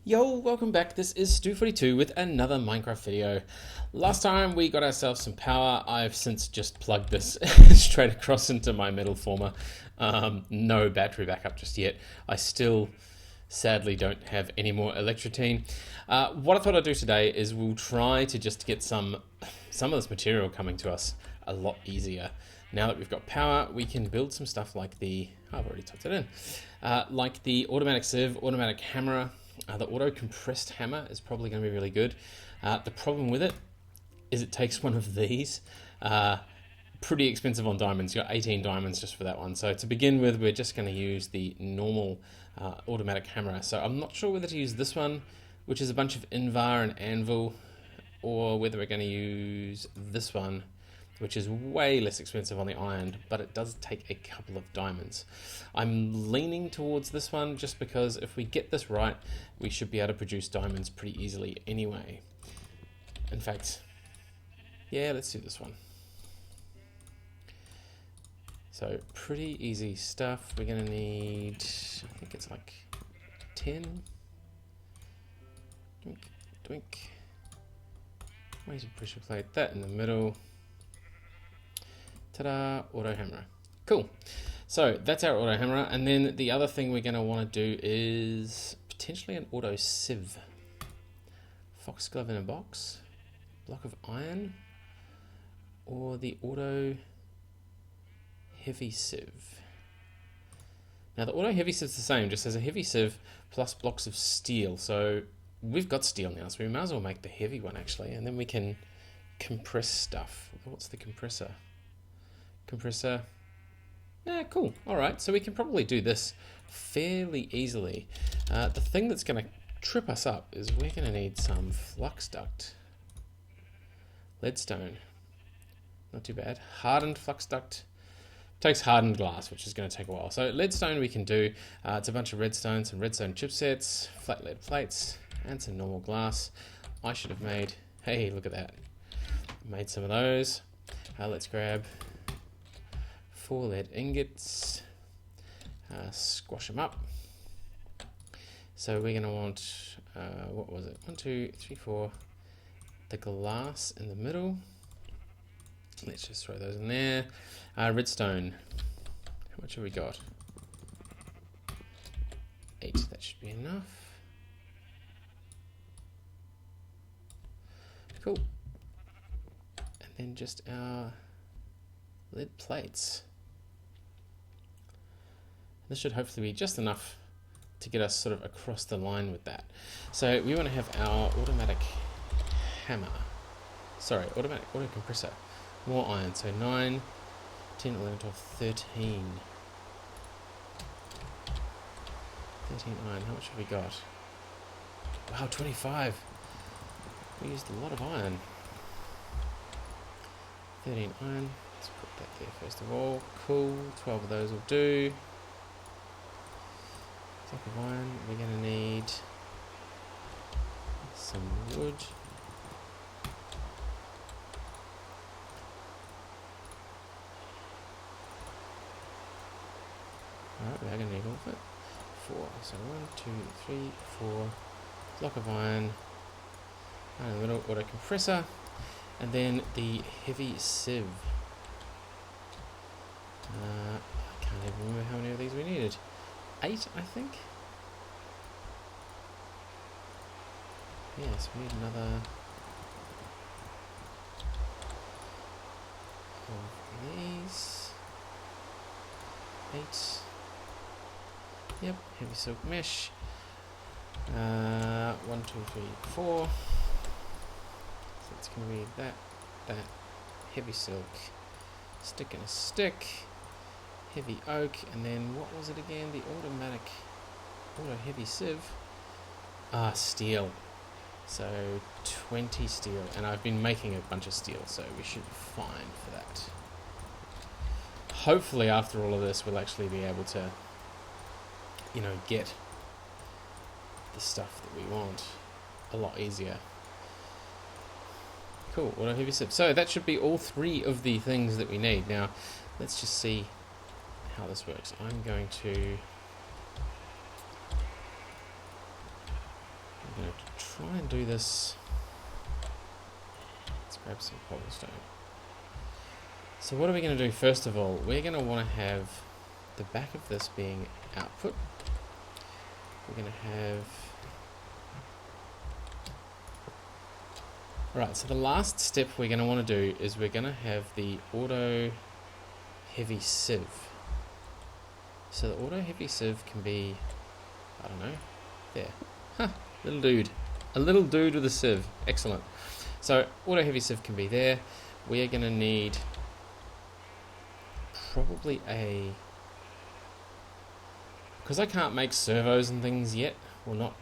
Yo, welcome back. This is Stu42 with another Minecraft video. Last time we got ourselves some power. I've since just plugged this straight across into my metal former. No battery backup just yet. I still sadly don't have any more electrotine. What I thought I'd do today is we'll try to just get some of this material coming to us a lot easier. Now that we've got power, we can build some stuff like I've already typed it in, like the automatic sieve, automatic hammer. The auto compressed hammer is probably going to be really good. The problem with it is it takes one of these. Pretty expensive on diamonds. You got 18 diamonds just for that one. So to begin with, we're just going to use the normal automatic hammer. So I'm not sure whether to use this one, which is a bunch of invar and anvil, or whether we're going to use this one, which is way less expensive on the iron, but it does take a couple of diamonds. I'm leaning towards this one just because if we get this right, we should be able to produce diamonds pretty easily anyway. In fact, yeah, let's do this one. So pretty easy stuff. We're gonna need, I think it's like 10. Doink, doink. Weighted pressure plate, that in the middle. Ta-da, auto hammer. Cool. So that's our auto hammer, and then the other thing we're going to want to do is potentially an auto sieve. Foxglove in a box, block of iron, or the auto heavy sieve. Now the auto heavy sieve is the same, just as a heavy sieve plus blocks of steel. So we've got steel now, so we might as well make the heavy one actually, and then we can compress stuff. What's the compressor? Compressor. Yeah, cool. Alright, so we can probably do this fairly easily. The thing that's going to trip us up is we're going to need some flux duct. Leadstone. Not too bad. Hardened flux duct. Takes hardened glass, which is going to take a while. So leadstone we can do. It's a bunch of redstone, some redstone chipsets, flat lead plates, and some normal glass. I should have made... Hey, look at that. Made some of those. Let's grab 4 lead ingots, squash them up. So we're going to want, what was it? 1, 2, 3, 4. The glass in the middle. Let's just throw those in there. Redstone. How much have we got? 8. That should be enough. Cool. And then just our lead plates. This should hopefully be just enough to get us sort of across the line with that. So we want to have our automatic hammer. Sorry, automatic auto compressor. More iron. So 9, 10, 11, 12, 13. 13 iron. How much have we got? Wow, 25. We used a lot of iron. 13 iron. Let's put that there first of all. Cool. 12 of those will do. Block of iron. We're going to need some wood. Alright, we are going to need all of it. 4. So 1, 2, 3, 4. Block of iron. And a little auto compressor. And then the heavy sieve. I can't even remember how many of these we needed. 8, I think. Yes, we need another of these. 8. Yep, heavy silk mesh. 1, 2, 3, 4. So it's going to be that, heavy silk, stick and a stick. Heavy oak, and then what was it again? The automatic auto heavy sieve. Steel. So 20 steel, and I've been making a bunch of steel, so we should be fine for that. Hopefully after all of this we'll actually be able to, get the stuff that we want a lot easier. Cool, auto heavy sieve. So that should be all 3 of the things that we need. Now let's just see how this works. I'm going to You know, to try and do this, let's grab some cobblestone. So what are we going to do first of all? We're going to want to have the back of this being output. We're going to have... Alright, so the last step we're going to want to do is we're going to have the auto heavy sieve. So the auto heavy sieve can be, I don't know, there. Huh, little dude. A little dude with a sieve. Excellent. So auto heavy sieve can be there. We are going to need probably a... Because I can't make servos and things yet, well not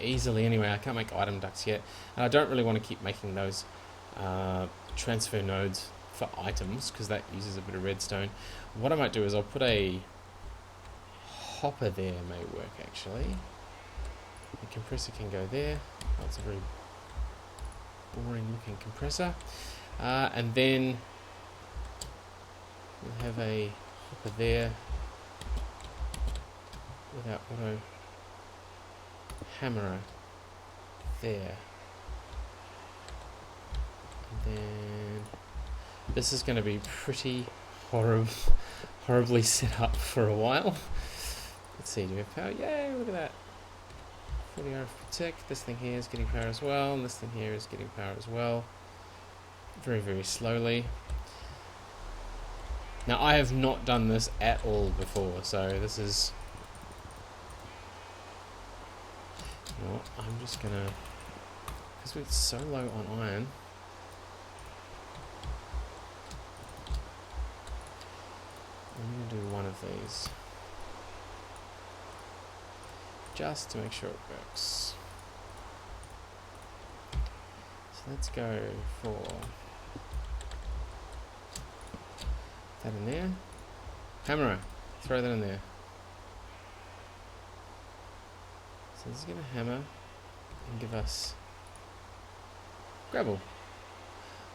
easily anyway, I can't make item ducts yet, and I don't really want to keep making those transfer nodes for items because that uses a bit of redstone. What I might do is I'll put a hopper there, may work actually. The compressor can go there. Oh, it's a very boring looking compressor. And then we'll have a hopper there with our auto hammerer there. And then this is going to be pretty horribly set up for a while. Let's see, do we have power? Yay, look at that. 40 RF per tick. This thing here is getting power as well, and this thing here is getting power as well. Very, very slowly. Now, I have not done this at all before, so this is... You know what, I'm just gonna... Because we're so low on iron... I'm gonna do one of these. Just to make sure it works. So let's go for... that in there. Hammerer, throw that in there. So this is going to hammer and give us gravel.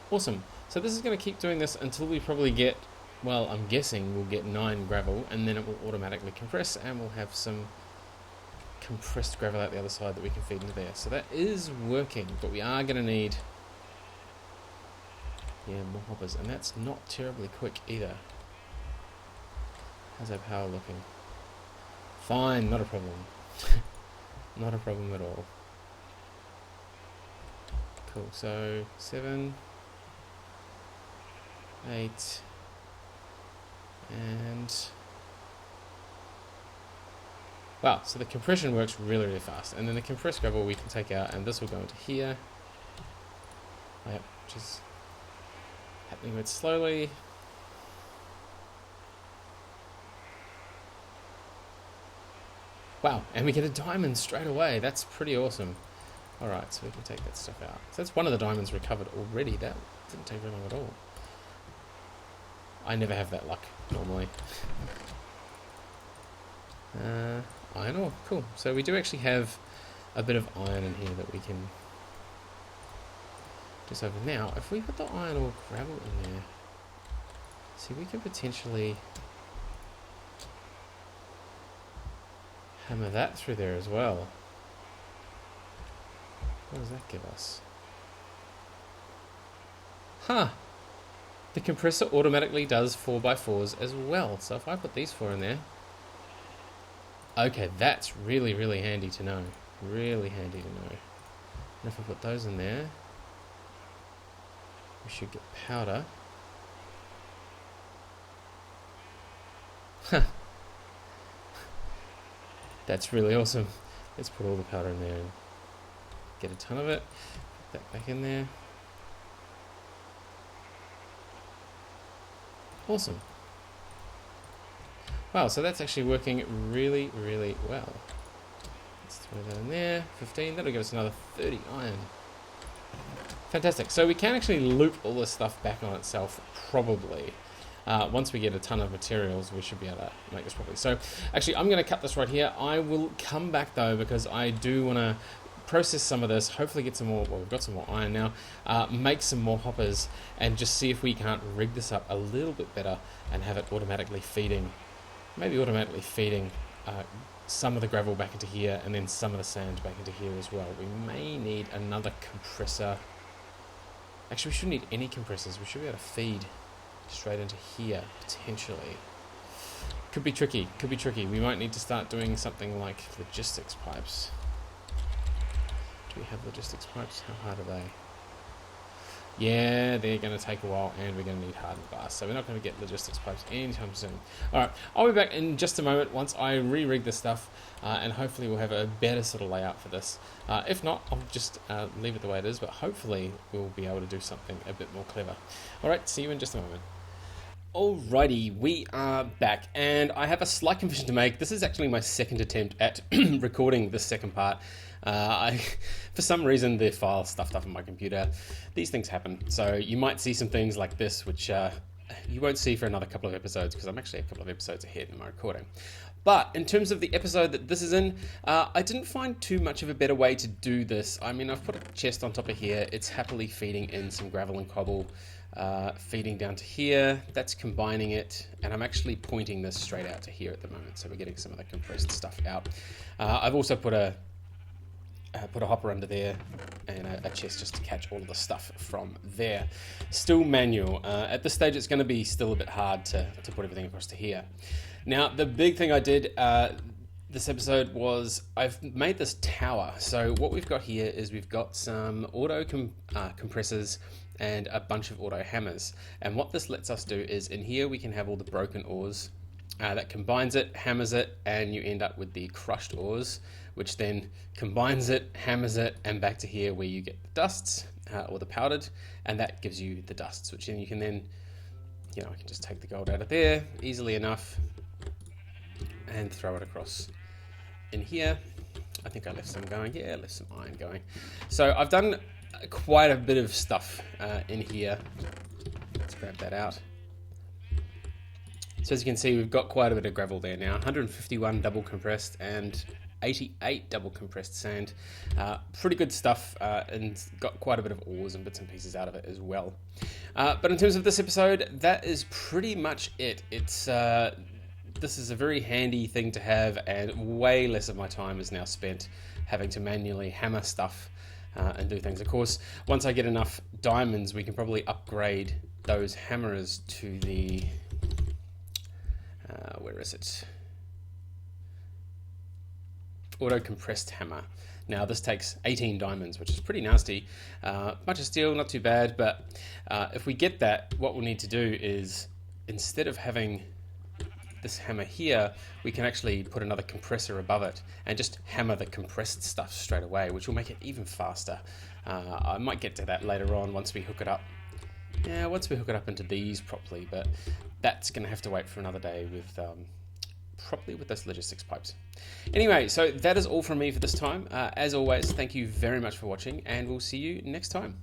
Awesome. So this is going to keep doing this until we probably get, well, I'm guessing we'll get 9 gravel, and then it will automatically compress, and we'll have some compressed gravel out the other side that we can feed into there. So that is working, but we are going to need more hoppers, and that's not terribly quick either. How's our power looking? Fine, not a problem. Not a problem at all. Cool, so 7, 8, and... Wow, so the compression works really, really fast. And then the compressed gravel we can take out, and this will go into here. Yep, which is happening a bit slowly. Wow, and we get a diamond straight away. That's pretty awesome. Alright, so we can take that stuff out. So that's one of the diamonds recovered already. That didn't take very long at all. I never have that luck, normally. Iron ore, cool. So we do actually have a bit of iron in here that we can just over. Now, if we put the iron ore gravel in there, see, we can potentially hammer that through there as well. What does that give us? Huh! The compressor automatically does 4x4s as well. So if I put these 4 in there... Okay, that's really, really handy to know. Really handy to know. And if I put those in there, we should get powder. Huh. That's really awesome. Let's put all the powder in there and get a ton of it. Put that back in there. Awesome. Wow, so that's actually working really, really well. Let's throw that in there. 15, that'll give us another 30 iron. Fantastic. So we can actually loop all this stuff back on itself, probably. Once we get a ton of materials, we should be able to make this properly. So actually, I'm going to cut this right here. I will come back, though, because I do want to process some of this, hopefully get some more, well, we've got some more iron now, make some more hoppers, and just see if we can't rig this up a little bit better and have it automatically feeding, maybe automatically feeding some of the gravel back into here and then some of the sand back into here as well. We may need another compressor. Actually, we shouldn't need any compressors. We should be able to feed straight into here, potentially. Could be tricky, could be tricky. We might need to start doing something like logistics pipes. Do we have logistics pipes? How hard are they? Yeah, they're going to take a while, and we're going to need hardened glass, so we're not going to get logistics pipes anytime soon. Alright, I'll be back in just a moment once I re-rig this stuff, and hopefully we'll have a better sort of layout for this. If not, I'll just leave it the way it is, but hopefully we'll be able to do something a bit more clever. Alright, see you in just a moment. Alrighty, we are back, and I have a slight confession to make. This is actually my second attempt at recording this second part. For some reason, the file stuffed up on my computer. These things happen, so you might see some things like this, which you won't see for another couple of episodes, because I'm actually a couple of episodes ahead in my recording. But in terms of the episode that this is in, I didn't find too much of a better way to do this. I mean, I've put a chest on top of here. It's happily feeding in some gravel and cobble, feeding down to here. That's combining it, and I'm actually pointing this straight out to here at the moment, so we're getting some of the compressed stuff out. I've also put a hopper under there and a chest just to catch all of the stuff from there. Still manual. At this stage, it's going to be still a bit hard to put everything across to here. Now, the big thing I did this episode was I've made this tower. So what we've got here is we've got some auto compressors and a bunch of auto hammers. And what this lets us do is in here we can have all the broken ores. That combines it, hammers it, and you end up with the crushed ores, which then combines it, hammers it, and back to here where you get the dusts, or the powdered, and that gives you the dusts, which then you can then, I can just take the gold out of there easily enough and throw it across in here. I think I left some going. Yeah, I left some iron going. So I've done quite a bit of stuff in here. Let's grab that out. So as you can see, we've got quite a bit of gravel there now. 151 double compressed and 88 double compressed sand. Pretty good stuff, and got quite a bit of ores and bits and pieces out of it as well. But in terms of this episode, that is pretty much it. This is a very handy thing to have, and way less of my time is now spent having to manually hammer stuff and do things. Of course, once I get enough diamonds, we can probably upgrade those hammers to the... where is it? Auto compressed hammer. Now this takes 18 diamonds, which is pretty nasty. Bunch of steel, not too bad, but if we get that, what we'll need to do is, instead of having this hammer here, we can actually put another compressor above it and just hammer the compressed stuff straight away, which will make it even faster. I might get to that later on once we hook it up. Yeah, once we hook it up into these properly, but that's going to have to wait for another day with properly with those logistics pipes. Anyway, so that is all from me for this time. As always, thank you very much for watching, and we'll see you next time.